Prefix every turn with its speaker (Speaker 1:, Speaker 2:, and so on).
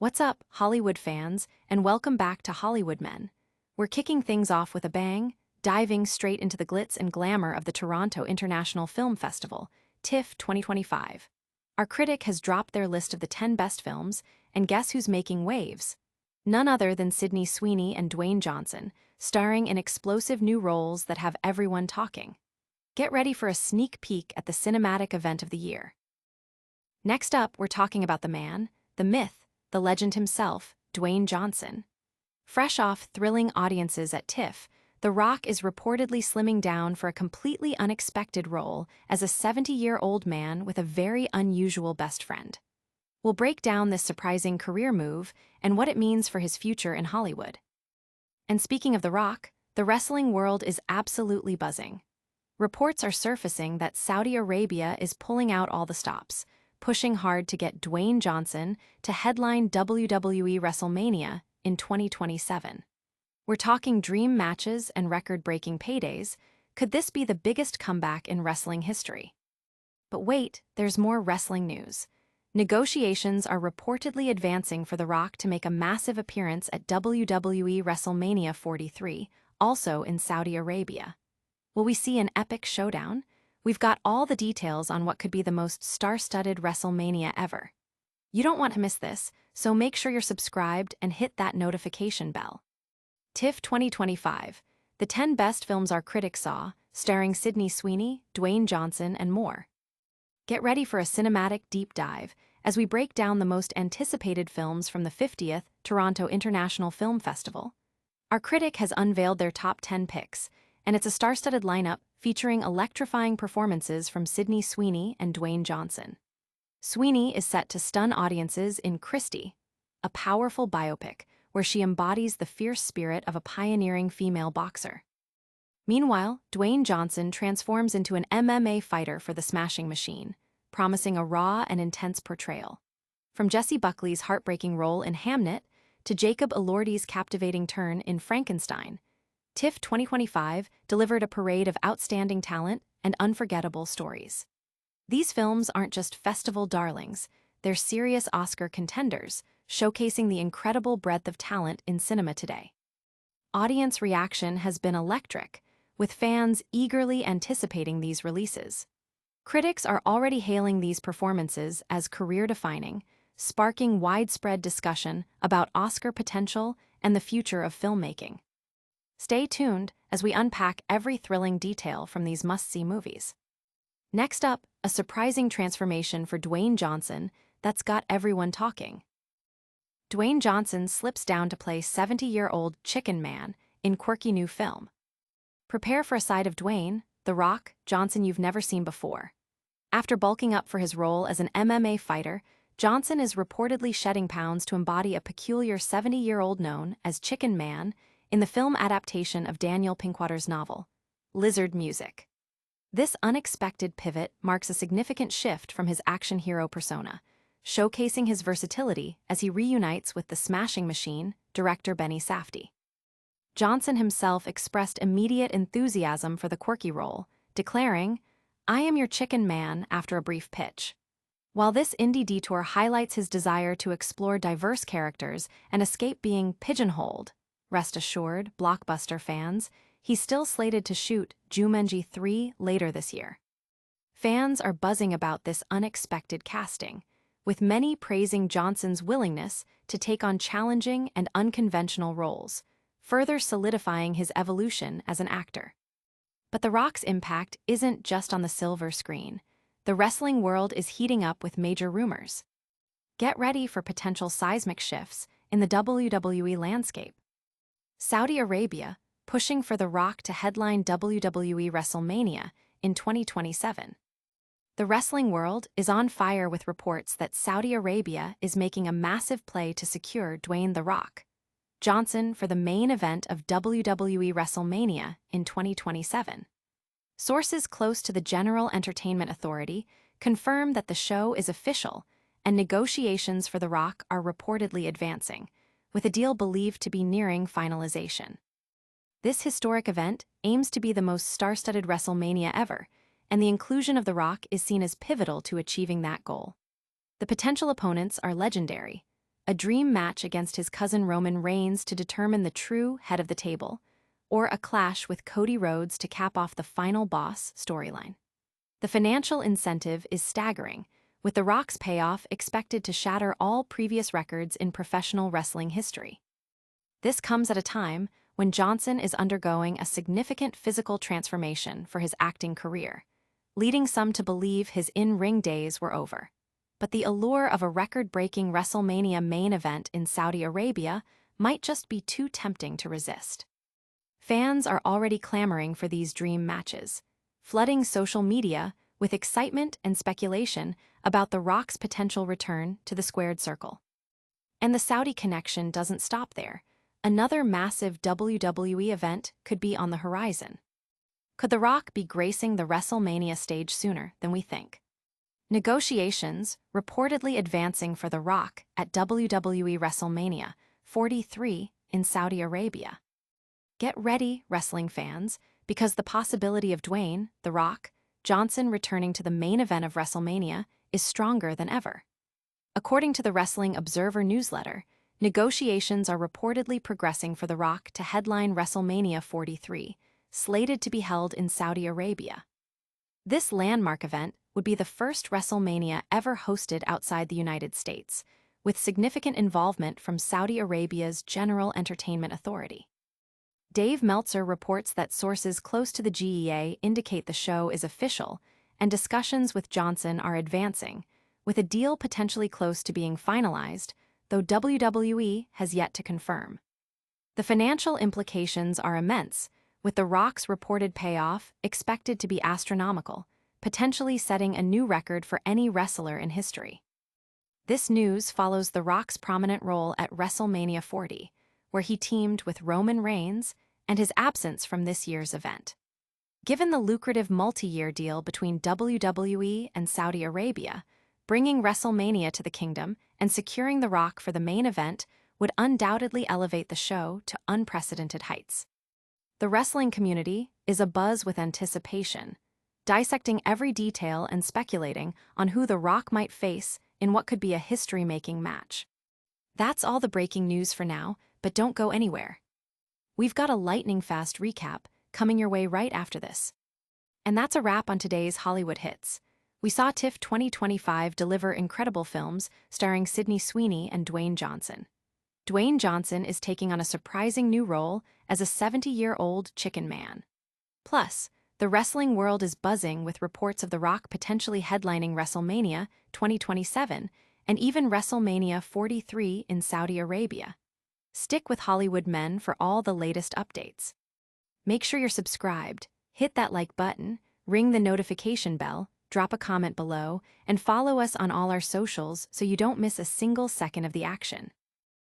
Speaker 1: What's up, Hollywood fans, and welcome back to Hollywood Men. We're kicking things off with a bang, diving straight into the glitz and glamour of the Toronto International Film Festival, TIFF 2025. Our critic has dropped their list of the 10 best films, and guess who's making waves? None other than Sydney Sweeney and Dwayne Johnson, starring in explosive new roles that have everyone talking. Get ready for a sneak peek at the cinematic event of the year. Next up, we're talking about the man, the myth, the legend himself, Dwayne Johnson. Fresh off thrilling audiences at TIFF, The Rock is reportedly slimming down for a completely unexpected role as a 70-year-old man with a very unusual best friend. We'll break down this surprising career move and what it means for his future in Hollywood. And speaking of The Rock, the wrestling world is absolutely buzzing. Reports are surfacing that Saudi Arabia is pulling out all the stops, pushing hard to get Dwayne Johnson to headline WWE WrestleMania in 2027. We're talking dream matches and record-breaking paydays. Could this be the biggest comeback in wrestling history? But wait, there's more wrestling news. Negotiations are reportedly advancing for The Rock to make a massive appearance at WWE WrestleMania 43, also in Saudi Arabia. Will we see an epic showdown? We've got all the details on what could be the most star-studded WrestleMania ever. You don't want to miss this, so make sure you're subscribed and hit that notification bell. TIFF 2025, the 10 best films our critics saw, starring Sydney Sweeney, Dwayne Johnson, and more. Get ready for a cinematic deep dive as we break down the most anticipated films from the 50th Toronto International Film Festival. Our critic has unveiled their top 10 picks, and it's a star-studded lineup featuring electrifying performances from Sydney Sweeney and Dwayne Johnson. Sweeney is set to stun audiences in Christie, a powerful biopic where she embodies the fierce spirit of a pioneering female boxer. Meanwhile, Dwayne Johnson transforms into an MMA fighter for the Smashing Machine, promising a raw and intense portrayal. From Jessie Buckley's heartbreaking role in Hamnet to Jacob Elordi's captivating turn in Frankenstein, TIFF 2025 delivered a parade of outstanding talent and unforgettable stories. These films aren't just festival darlings, they're serious Oscar contenders, showcasing the incredible breadth of talent in cinema today. Audience reaction has been electric, with fans eagerly anticipating these releases. Critics are already hailing these performances as career-defining, sparking widespread discussion about Oscar potential and the future of filmmaking. Stay tuned as we unpack every thrilling detail from these must-see movies. Next up, a surprising transformation for Dwayne Johnson that's got everyone talking. Dwayne Johnson slips down to play 70-year-old Chicken Man in quirky new film. Prepare for a side of Dwayne, The Rock, Johnson you've never seen before. After bulking up for his role as an MMA fighter, Johnson is reportedly shedding pounds to embody a peculiar 70-year-old known as Chicken Man in the film adaptation of Daniel Pinkwater's novel, Lizard Music. This unexpected pivot marks a significant shift from his action hero persona, showcasing his versatility as he reunites with the Smashing Machine director Benny Safdie. Johnson himself expressed immediate enthusiasm for the quirky role, declaring, "I am your Chicken Man," after a brief pitch. While this indie detour highlights his desire to explore diverse characters and escape being pigeonholed, rest assured, blockbuster fans, he's still slated to shoot Jumanji 3 later this year. Fans are buzzing about this unexpected casting, with many praising Johnson's willingness to take on challenging and unconventional roles, further solidifying his evolution as an actor. But The Rock's impact isn't just on the silver screen. The wrestling world is heating up with major rumors. Get ready for potential seismic shifts in the WWE landscape. Saudi Arabia, pushing for The Rock to headline WWE WrestleMania in 2027. The wrestling world is on fire with reports that Saudi Arabia is making a massive play to secure Dwayne The Rock Johnson for the main event of WWE WrestleMania in 2027. Sources close to the General Entertainment Authority confirm that the show is official and negotiations for The Rock are reportedly advancing, with a deal believed to be nearing finalization. This historic event aims to be the most star-studded WrestleMania ever, and the inclusion of The Rock is seen as pivotal to achieving that goal. The potential opponents are legendary: a dream match against his cousin Roman Reigns to determine the true head of the table, or a clash with Cody Rhodes to cap off the final boss storyline. The financial incentive is staggering, with The Rock's payoff expected to shatter all previous records in professional wrestling history. This comes at a time when Johnson is undergoing a significant physical transformation for his acting career, leading some to believe his in-ring days were over. But the allure of a record-breaking WrestleMania main event in Saudi Arabia might just be too tempting to resist. Fans are already clamoring for these dream matches, flooding social media with excitement and speculation about The Rock's potential return to the squared circle. And the Saudi connection doesn't stop there. Another massive WWE event could be on the horizon. Could The Rock be gracing the WrestleMania stage sooner than we think? Negotiations reportedly advancing for The Rock at WWE WrestleMania 43 in Saudi Arabia. Get ready, wrestling fans, because the possibility of Dwayne, The Rock, Johnson returning to the main event of WrestleMania is stronger than ever. According to the Wrestling Observer newsletter, negotiations are reportedly progressing for The Rock to headline WrestleMania 43, slated to be held in Saudi Arabia. This landmark event would be the first WrestleMania ever hosted outside the United States, with significant involvement from Saudi Arabia's General Entertainment Authority. Dave Meltzer reports that sources close to the GEA indicate the show is official, and discussions with Johnson are advancing, with a deal potentially close to being finalized, though WWE has yet to confirm. The financial implications are immense, with The Rock's reported payoff expected to be astronomical, potentially setting a new record for any wrestler in history. This news follows The Rock's prominent role at WrestleMania 40, where he teamed with Roman Reigns, and his absence from this year's event. Given the lucrative multi-year deal between WWE and Saudi Arabia, bringing WrestleMania to the kingdom and securing The Rock for the main event would undoubtedly elevate the show to unprecedented heights. The wrestling community is abuzz with anticipation, dissecting every detail and speculating on who The Rock might face in what could be a history-making match. That's all the breaking news for now, but don't go anywhere. We've got a lightning-fast recap coming your way right after this. And that's a wrap on today's Hollywood Hits. We saw TIFF 2025 deliver incredible films starring Sydney Sweeney and Dwayne Johnson. Dwayne Johnson is taking on a surprising new role as a 70-year-old chicken man. Plus, the wrestling world is buzzing with reports of The Rock potentially headlining WrestleMania 2027 and even WrestleMania 43 in Saudi Arabia. Stick with Hollywood Men for all the latest updates. Make sure you're subscribed, hit that like button, ring the notification bell, drop a comment below, and follow us on all our socials so you don't miss a single second of the action.